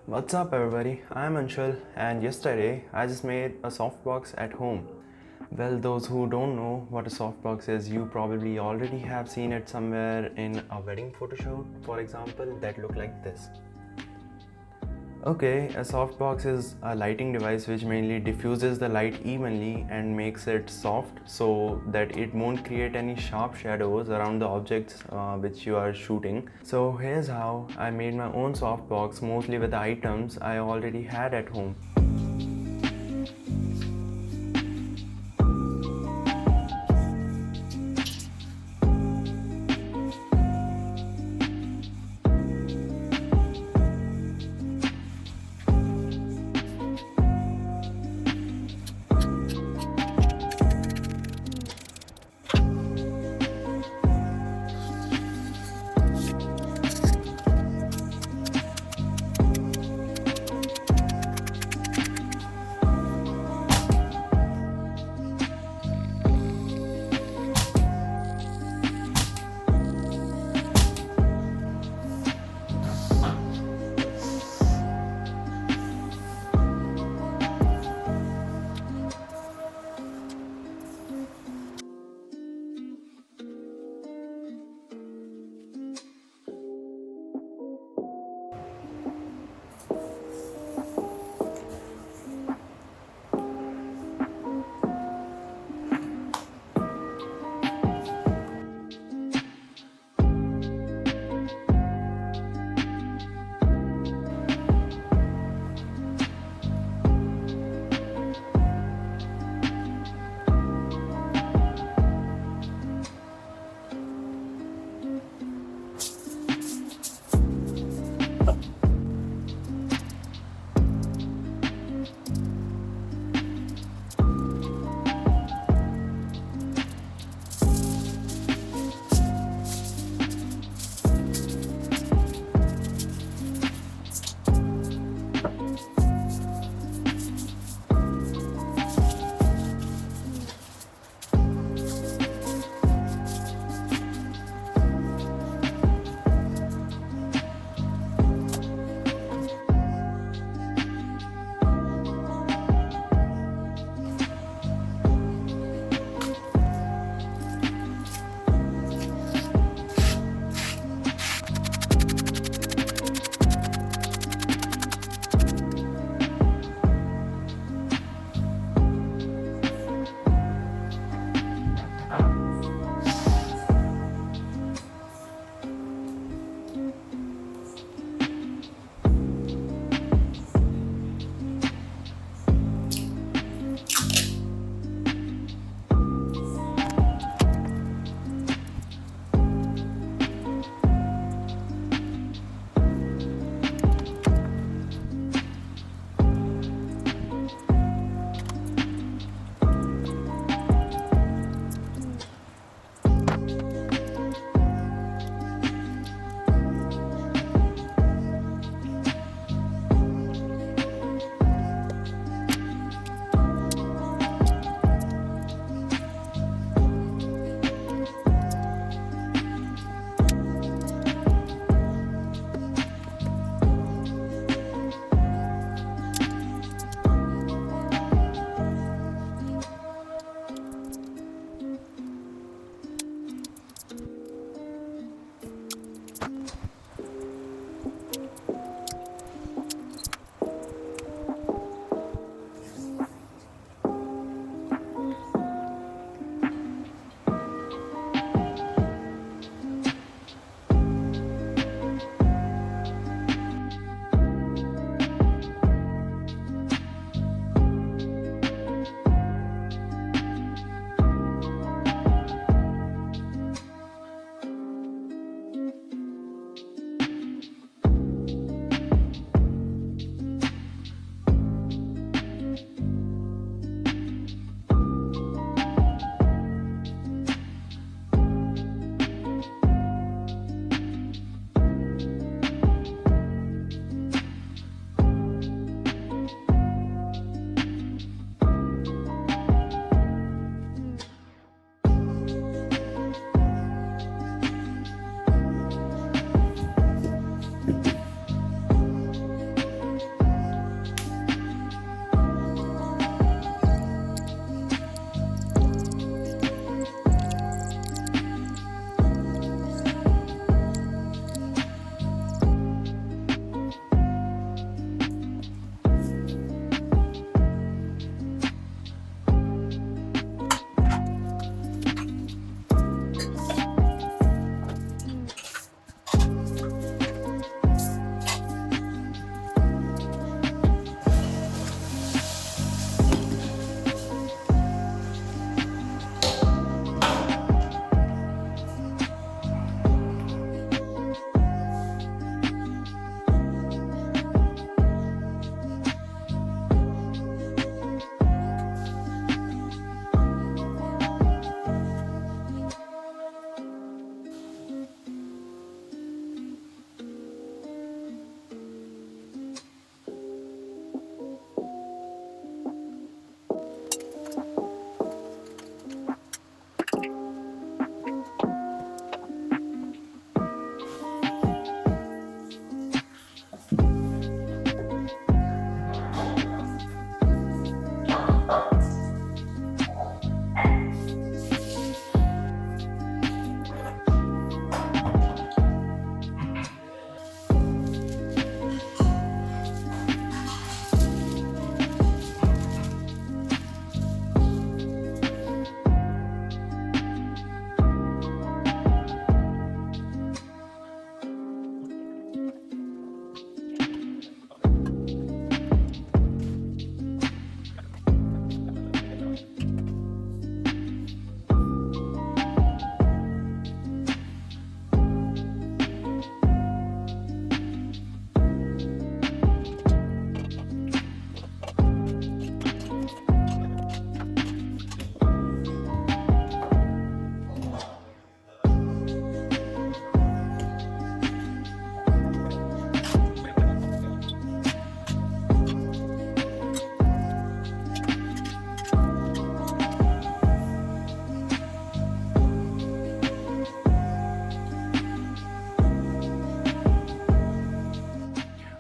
What's up everybody, I'm Anshul and yesterday I just made a softbox at home. Well, those who don't know what a softbox is, you probably already have seen it somewhere in a wedding photo shoot, for example, that look like this. Okay, a softbox is a lighting device which mainly diffuses the light evenly and makes it soft so that it won't create any sharp shadows around the objects which you are shooting. So here's how I made my own softbox, mostly with the items I already had at home.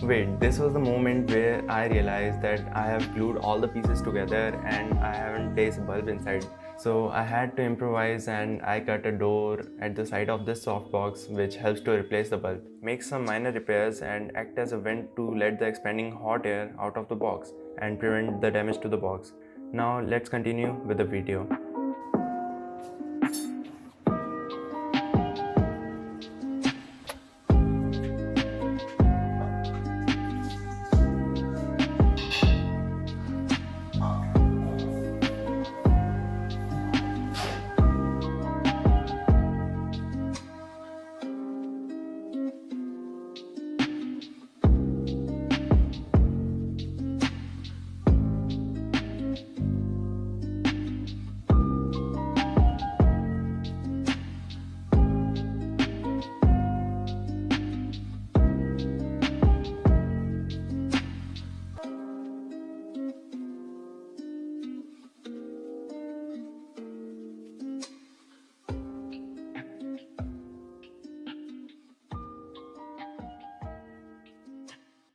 Wait, this was the moment where I realized that I have glued all the pieces together and I haven't placed a bulb inside. So I had to improvise and I cut a door at the side of this softbox which helps to replace the bulb. Make some minor repairs and act as a vent to let the expanding hot air out of the box and prevent the damage to the box. Now let's continue with the video.